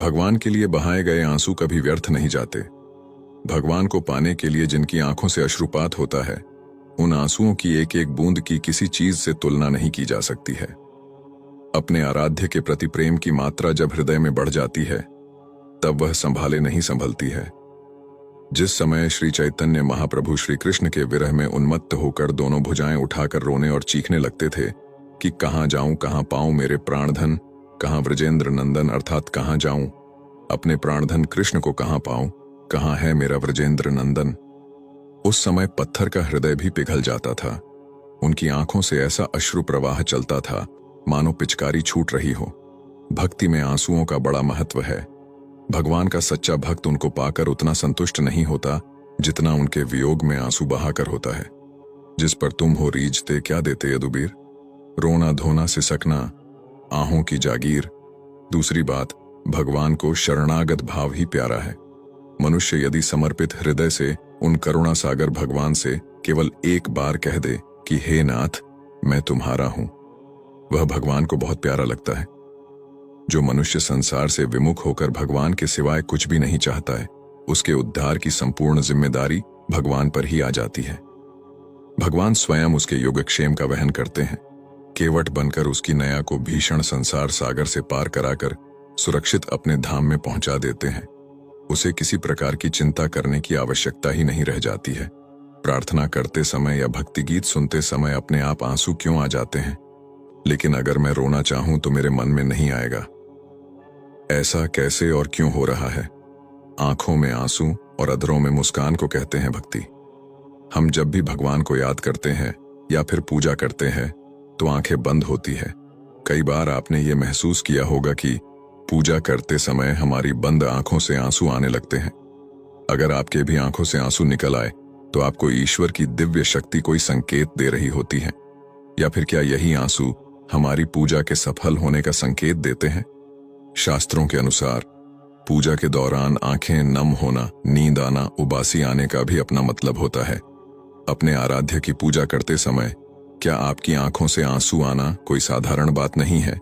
भगवान के लिए बहाए गए आंसू कभी व्यर्थ नहीं जाते। भगवान को पाने के लिए जिनकी आंखों से अश्रुपात होता है, उन आंसुओं की एक एक बूंद की किसी चीज से तुलना नहीं की जा सकती है। अपने आराध्य के प्रति प्रेम की मात्रा जब हृदय में बढ़ जाती है, तब वह संभाले नहीं संभलती है। जिस समय श्री चैतन्य महाप्रभु श्री कृष्ण के विरह में उन्मत्त होकर दोनों भुजाएं उठाकर रोने और चीखने लगते थे कि कहां जाऊं, कहां पाऊं मेरे प्राणधन, कहां व्रजेंद्र नंदन, अर्थात कहां जाऊं, अपने प्राणधन कृष्ण को कहां पाऊं, कहां है मेरा व्रजेंद्र नंदन। उस समय पत्थर का हृदय भी पिघल जाता था। उनकी आंखों से ऐसा अश्रु प्रवाह चलता था मानो पिचकारी छूट रही हो। भक्ति में आंसुओं का बड़ा महत्व है। भगवान का सच्चा भक्त उनको पाकर उतना संतुष्ट नहीं होता जितना उनके वियोग में आंसू बहाकर होता है। जिस पर तुम हो रीझते क्या देते यदुबीर, रोना धोना सिसकना आहों की जागीर। दूसरी बात, भगवान को शरणागत भाव ही प्यारा है। मनुष्य यदि समर्पित हृदय से उन करुणा सागर भगवान से केवल एक बार कह दे कि हे नाथ, मैं तुम्हारा हूं, वह भगवान को बहुत प्यारा लगता है। जो मनुष्य संसार से विमुख होकर भगवान के सिवाय कुछ भी नहीं चाहता है, उसके उद्धार की संपूर्ण जिम्मेदारी भगवान पर ही आ जाती है। भगवान स्वयं उसके योगक्षेम का वहन करते हैं। केवट बनकर उसकी नया को भीषण संसार सागर से पार कराकर सुरक्षित अपने धाम में पहुंचा देते हैं। उसे किसी प्रकार की चिंता करने की आवश्यकता ही नहीं रह जाती है। प्रार्थना करते समय या भक्ति गीत सुनते समय अपने आप आंसू क्यों आ जाते हैं, लेकिन अगर मैं रोना चाहूं तो मेरे मन में नहीं आएगा। ऐसा कैसे और क्यों हो रहा है? आंखों में आंसू और अधरों में मुस्कान को कहते हैं भक्ति। हम जब भी भगवान को याद करते हैं या फिर पूजा करते हैं तो आंखें बंद होती है। कई बार आपने ये महसूस किया होगा कि पूजा करते समय हमारी बंद आंखों से आंसू आने लगते हैं। अगर आपके भी आंखों से आंसू निकल आए तो आपको ईश्वर की दिव्य शक्ति कोई संकेत दे रही होती है, या फिर क्या यही आंसू हमारी पूजा के सफल होने का संकेत देते हैं? शास्त्रों के अनुसार पूजा के दौरान आंखें नम होना, नींद आना, उबासी आने का भी अपना मतलब होता है। अपने आराध्य की पूजा करते समय क्या आपकी आंखों से आंसू आना कोई साधारण बात नहीं है,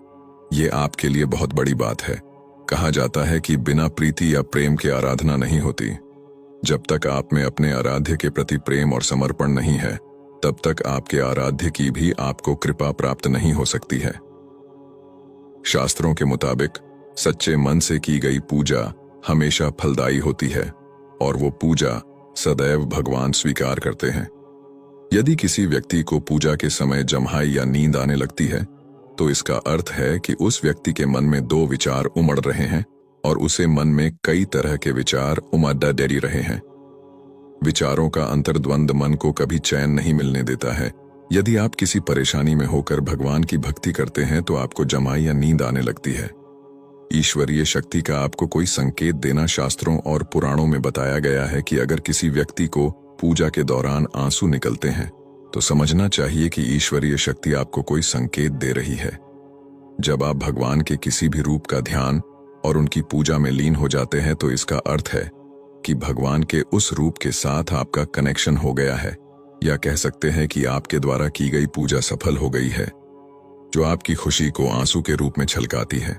ये आपके लिए बहुत बड़ी बात है। कहा जाता है कि बिना प्रीति या प्रेम के आराधना नहीं होती। जब तक आप में अपने आराध्य के प्रति प्रेम और समर्पण नहीं है, तब तक आपके आराध्य की भी आपको कृपा प्राप्त नहीं हो सकती है। शास्त्रों के मुताबिक सच्चे मन से की गई पूजा हमेशा फलदायी होती है और वो पूजा सदैव भगवान स्वीकार करते हैं। यदि किसी व्यक्ति को पूजा के समय जम्हाई या नींद आने लगती है, तो इसका अर्थ है कि उस व्यक्ति के मन में दो विचार उमड़ रहे हैं और उसे मन में कई तरह के विचार उमड़ डेरी रहे हैं। विचारों का अंतर्द्वंद मन को कभी चैन नहीं मिलने देता है। यदि आप किसी परेशानी में होकर भगवान की भक्ति करते हैं तो आपको जमाई या नींद आने लगती है। ईश्वरीय शक्ति का आपको कोई संकेत देना शास्त्रों और पुराणों में बताया गया है कि अगर किसी व्यक्ति को पूजा के दौरान आंसू निकलते हैं तो समझना चाहिए कि ईश्वरीय शक्ति आपको कोई संकेत दे रही है। जब आप भगवान के किसी भी रूप का ध्यान और उनकी पूजा में लीन हो जाते हैं तो इसका अर्थ है कि भगवान के उस रूप के साथ आपका कनेक्शन हो गया है, या कह सकते हैं कि आपके द्वारा की गई पूजा सफल हो गई है, जो आपकी खुशी को आंसू के रूप में छलकाती है।